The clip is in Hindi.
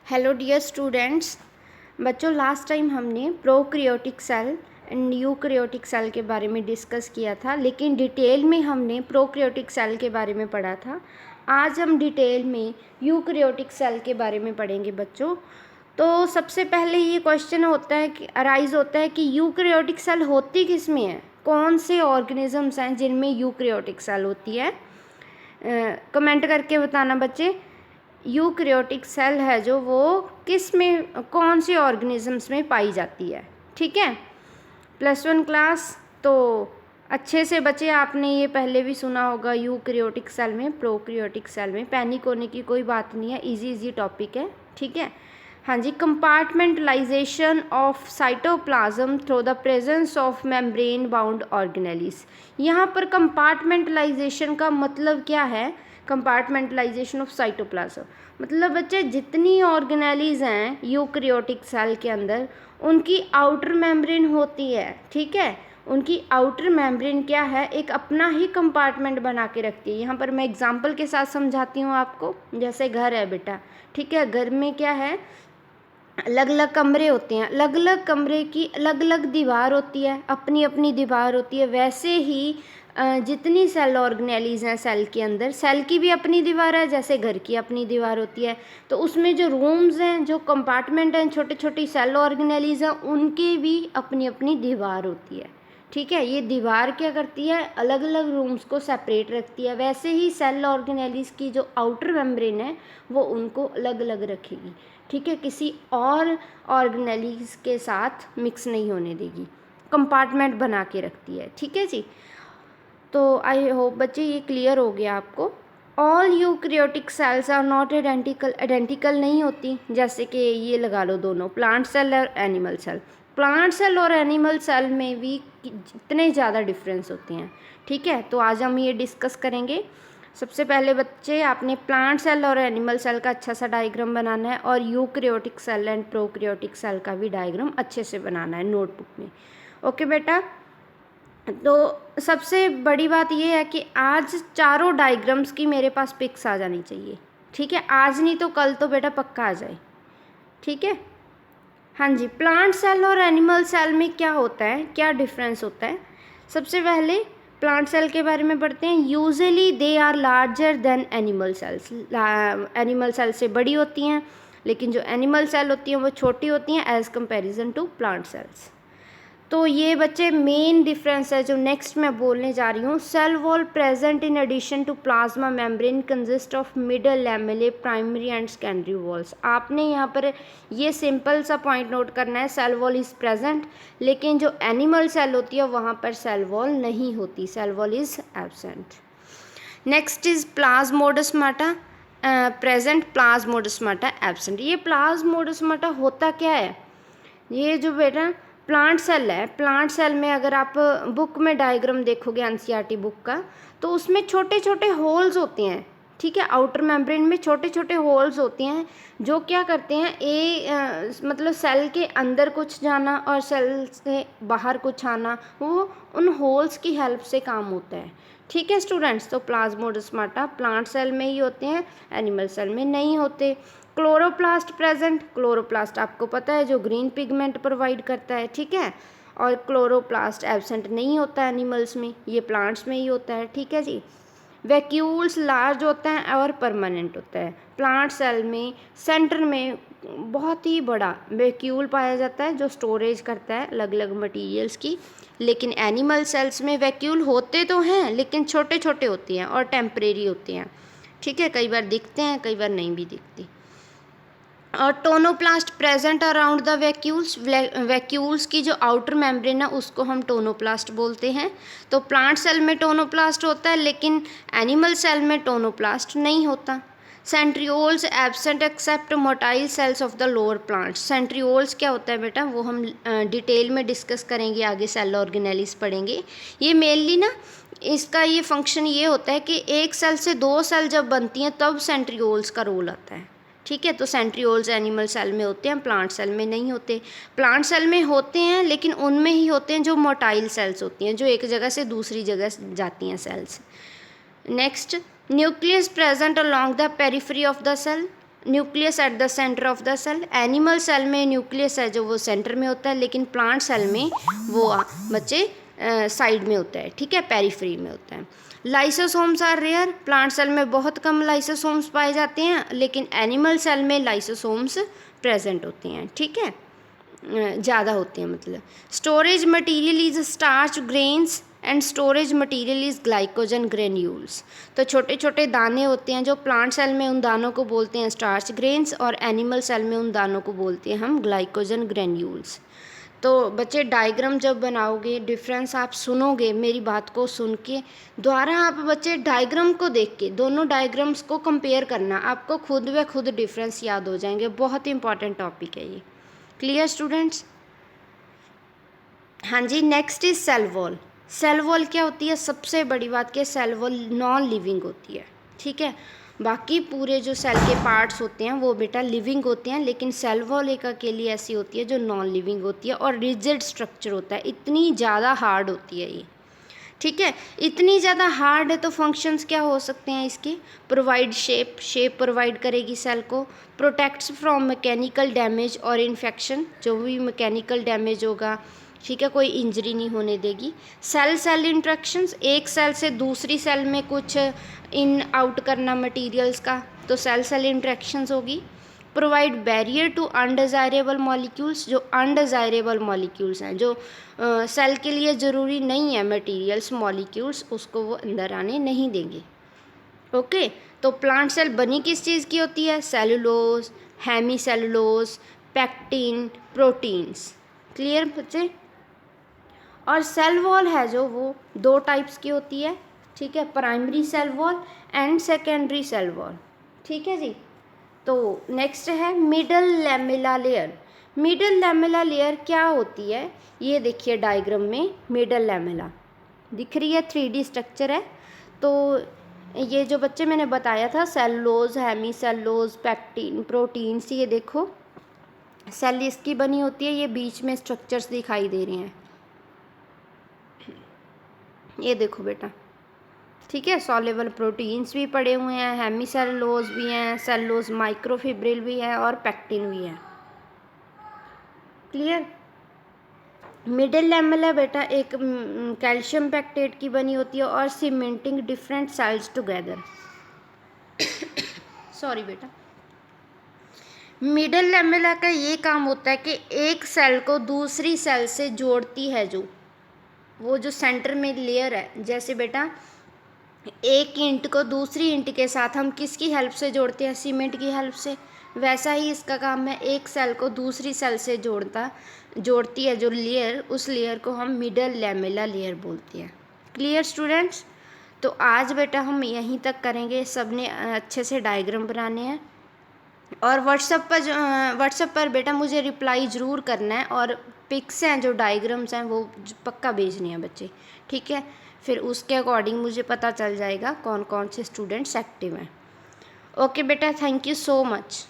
Hello dear students. बच्चों, लास्ट टाइम हमने prokaryotic cell and eukaryotic cell के बारे में डिस्कस किया था, लेकिन डिटेल में हमने प्रोकैरियोटिक सेल के बारे में पढ़ा था। आज हम डिटेल में यूकैरियोटिक सेल के बारे में पढ़ेंगे बच्चों। तो सबसे पहले ये क्वेश्चन होता है कि अराइज होता है कि यूकैरियोटिक सेल होती किस में है, कौन से ऑर्गेनिजम्स हैं जिनमें यूकैरियोटिक सेल होती है। कमेंट करके बताना बच्चे, यूकैरियोटिक सेल है जो वो किस में, कौन से ऑर्गेनिजम्स में पाई जाती है। ठीक है, +1 क्लास तो अच्छे से बच्चे आपने ये पहले भी सुना होगा, यूकैरियोटिक सेल में, प्रोकैरियोटिक सेल में। पैनिक होने की कोई बात नहीं है, इजी टॉपिक है। ठीक है, हाँ जी। Compartmentalization of cytoplasm through the presence of membrane bound organelles. यहाँ पर कंपार्टमेंटलाइजेशन का मतलब क्या है? कंपार्टमेंटलाइजेशन ऑफ साइटोप्लाज्म मतलब बच्चे जितनी ऑर्गेनेलिस हैं यूकैरियोटिक सेल के अंदर, उनकी आउटर मेम्ब्रेन होती है। ठीक है, उनकी आउटर मेम्ब्रेन क्या है, एक अपना ही कंपार्टमेंट बना के रखती है। यहाँ पर मैं एग्जांपल के साथ समझाती हूँ आपको। जैसे घर है बेटा, ठीक है, घर में क्या है, अलग अलग कमरे होते हैं, अलग अलग कमरे की अलग अलग दीवार होती है, अपनी अपनी दीवार होती है। वैसे ही जितनी सेल ऑर्गेनेलिस हैं सेल के अंदर, सेल की भी अपनी दीवार है, जैसे घर की अपनी दीवार होती है। तो उसमें जो रूम्स हैं, जो कंपार्टमेंट हैं, छोटी छोटी सेल ऑर्गेनेलिस हैं, उनकी भी अपनी अपनी दीवार होती है। ठीक है, ये दीवार क्या करती है, अलग अलग रूम्स को सेपरेट रखती है। वैसे ही सेल ऑर्गेनेलिस की जो आउटर मेम्ब्रेन है वो उनको अलग अलग रखेगी। ठीक है, किसी और ऑर्गेनेलिस के साथ मिक्स नहीं होने देगी, कंपार्टमेंट बना के रखती है। ठीक है जी, तो आई होप बच्चे ये क्लियर हो गया आपको। All eukaryotic cells are not identical नहीं होती। जैसे कि ये लगा लो दोनों, प्लांट सेल और एनिमल सेल। प्लांट सेल और एनिमल सेल में भी इतने ज़्यादा डिफरेंस होते हैं। ठीक है, तो आज हम ये डिस्कस करेंगे। सबसे पहले बच्चे आपने प्लांट सेल और एनिमल सेल का अच्छा सा डायग्राम बनाना है, और eukaryotic cell and prokaryotic cell का भी डायग्राम अच्छे से बनाना है नोटबुक में। ओके बेटा, तो सबसे बड़ी बात ये है कि आज चारों डायग्राम्स की मेरे पास पिक्स आ जानी चाहिए। ठीक है, आज नहीं तो कल तो बेटा पक्का आ जाए। ठीक है, हाँ जी। प्लांट सेल और एनिमल सेल में क्या होता है, क्या डिफरेंस होता है? सबसे पहले प्लांट सेल के बारे में पढ़ते हैं। Usually they are larger than animal cells. Animal cell से बड़ी होती हैं, लेकिन जो एनिमल सेल होती हैं वो छोटी होती हैं as comparison to plant cells. तो ये बच्चे मेन डिफरेंस है जो नेक्स्ट मैं बोलने जा रही हूँ। Cell wall present in addition to plasma membrane consist of middle lamellae, primary and secondary walls. आपने यहाँ पर ये सिंपल सा पॉइंट नोट करना है, सेल वॉल इज़ प्रेजेंट, लेकिन जो एनिमल सेल होती है वहाँ पर सेल वॉल नहीं होती, cell wall is absent. Next is plasmodesmata present, plasmodesmata absent. ये प्लाज्मोडेस्माटा होता क्या है? ये जो बेटा प्लांट सेल है, प्लांट सेल में अगर आप बुक में डायग्राम देखोगे एनसीईआरटी बुक का, तो उसमें छोटे छोटे होल्स होते हैं। ठीक है, आउटर मेम्ब्रेन में छोटे छोटे होल्स होते हैं जो क्या करते हैं, मतलब सेल के अंदर कुछ जाना और सेल से बाहर कुछ आना, वो उन होल्स की हेल्प से काम होता है। ठीक है स्टूडेंट्स, तो प्लाज्मोडेस्माटा प्लांट सेल में ही होते हैं, एनिमल सेल में नहीं होते। क्लोरोप्लास्ट प्रेजेंट, क्लोरोप्लास्ट आपको पता है जो ग्रीन पिगमेंट प्रोवाइड करता है। ठीक है, और क्लोरोप्लास्ट एब्सेंट नहीं होता है एनिमल्स में, ये प्लांट्स में ही होता है। ठीक है जी। वैक्यूल्स लार्ज होता है और परमानेंट होता है। प्लांट सेल में सेंटर में बहुत ही बड़ा वैक्यूल पाया जाता है जो स्टोरेज करता है अलग अलग मटीरियल्स की, लेकिन एनिमल सेल्स में वैक्यूल होते तो हैं लेकिन छोटे छोटे होते हैं और टेम्परेरी होते हैं। ठीक है, कई बार दिखते हैं, कई बार नहीं भी दिखते। और tonoplast present around the vacuoles. Vacuoles की जो आउटर मेम्ब्रेन है उसको हम टोनोप्लास्ट बोलते हैं। तो प्लांट सेल में टोनोप्लास्ट होता है, लेकिन एनिमल सेल में टोनोप्लास्ट नहीं होता। Centrioles absent except motile cells of the lower plants. Centrioles क्या होता है बेटा, वो हम डिटेल में डिस्कस करेंगे आगे, सेल ऑर्गेनेलिस पढ़ेंगे। ये मेनली ना, इसका ये फंक्शन ये होता है कि एक सेल से दो सेल जब बनती हैं तब सेंट्रियोल्स का रोल आता है। ठीक है, तो सेंट्रियोल्स एनिमल सेल में होते हैं, प्लांट सेल में नहीं होते। प्लांट सेल में होते हैं, लेकिन उनमें ही होते हैं जो मोटाइल सेल्स होती हैं, जो एक जगह से दूसरी जगह जाती हैं cells. Next, nucleus present along the periphery of the cell. Nucleus at the centre of the cell. Animal cell में न्यूक्लियस है जो वो सेंटर में होता है, लेकिन प्लांट सेल में वो बच्चे साइड में होता है, ठीक है, पेरिफेरी में होता है। Lysosomes are rare. Plant cell में बहुत कम लाइसोसोम्स पाए जाते हैं, लेकिन एनिमल सेल में लाइसोसोम्स प्रेजेंट होते हैं, ठीक है, ज़्यादा होते हैं मतलब। Storage material is starch grains and storage material is glycogen granules. तो छोटे छोटे दाने होते हैं जो प्लांट सेल में, उन दानों को बोलते हैं स्टार्च ग्रेन्स, और एनिमल सेल में उन दानों को बोलते हैं हम ग्लाइकोजन ग्रेन्यूल्स। तो बच्चे डायग्राम जब बनाओगे, डिफरेंस आप सुनोगे, मेरी बात को सुन के द्वारा आप बच्चे डायग्राम को देख के दोनों डायग्राम्स को कंपेयर करना, आपको खुद ब खुद डिफरेंस याद हो जाएंगे। बहुत इंपॉर्टेंट टॉपिक है ये। Clear students? हाँ जी, next is cell wall. Cell wall क्या होती है? सबसे बड़ी बात कि सेल वॉल नॉन लिविंग होती है, ठीक है। बाकी पूरे जो सेल के पार्ट्स होते हैं वो बेटा लिविंग होते हैं, लेकिन सेल वॉल एक अकेली ऐसी होती है जो नॉन लिविंग होती है और रिजिड स्ट्रक्चर होता है। इतनी ज़्यादा हार्ड होती है ये, ठीक है। इतनी ज़्यादा हार्ड है तो फंक्शंस क्या हो सकते हैं इसके? प्रोवाइड शेप प्रोवाइड करेगी सेल को, प्रोटेक्ट्स फ्रॉम मैकेनिकल डैमेज और इन्फेक्शन, जो भी मैकेनिकल डैमेज होगा, ठीक है, कोई इंजरी नहीं होने देगी। सेल सेल इंट्रैक्शंस, एक सेल से दूसरी सेल में कुछ इन आउट करना मटेरियल्स का, तो सेल सेल इंट्रैक्शंस होगी। Provide barrier to undesirable molecules, जो अनडिज़ायरेबल मॉलिक्यूल्स हैं, जो सेल के लिए ज़रूरी नहीं है मटेरियल्स, मॉलिक्यूल्स, उसको वो अंदर आने नहीं देंगे। ओके, तो प्लांट सेल बनी किस चीज़ की होती है? Cellulose, hemicellulose, pectin, proteins. Clear बच्चे? और सेल वॉल है जो वो दो टाइप्स की होती है, ठीक है, primary cell wall and secondary cell wall, ठीक है जी। तो नेक्स्ट है middle lamella layer. Middle lamella layer क्या होती है? ये देखिए डायग्राम में मिडल लैमेला दिख रही है, 3D स्ट्रक्चर है। तो ये जो बच्चे मैंने बताया था, cellulose, hemicellulose, pectin, proteins, ये देखो सेल इसकी बनी होती है। ये बीच में स्ट्रक्चर्स दिखाई दे रहे हैं, ये देखो बेटा, ठीक है। सॉल्युबल प्रोटीन्स भी पड़े हुए हैं, हेमी सेलुलोज भी हैं, सेलुलोज माइक्रोफिब्रिल भी है और पैक्टिन भी है। क्लियर? मिडिल लैमेला बेटा एक कैल्शियम पैक्टेट की बनी होती है और cementing different cells together. Sorry बेटा। मिडिल लैमेला का ये काम होता है कि एक सेल को दूसरी सेल से जोड़ती है, जो वो जो सेंटर में लेयर है, जैसे बेटा एक ईंट को दूसरी ईंट के साथ हम किसकी हेल्प से जोड़ते हैं? सीमेंट की हेल्प से। वैसा ही इसका काम है, एक सेल को दूसरी सेल से जोड़ती है जो लेयर, उस लेयर को हम मिडल लैमेला लेयर बोलते हैं। Clear students? तो आज बेटा हम यहीं तक करेंगे, सब ने अच्छे से डायग्राम बनाने हैं और व्हाट्सएप पर बेटा मुझे रिप्लाई ज़रूर करना है, और पिक्स हैं जो डायग्राम्स हैं वो पक्का भेजनी है बच्चे, ठीक है। फिर उसके अकॉर्डिंग मुझे पता चल जाएगा कौन कौन से स्टूडेंट्स एक्टिव हैं। ओके बेटा, थैंक यू सो मच।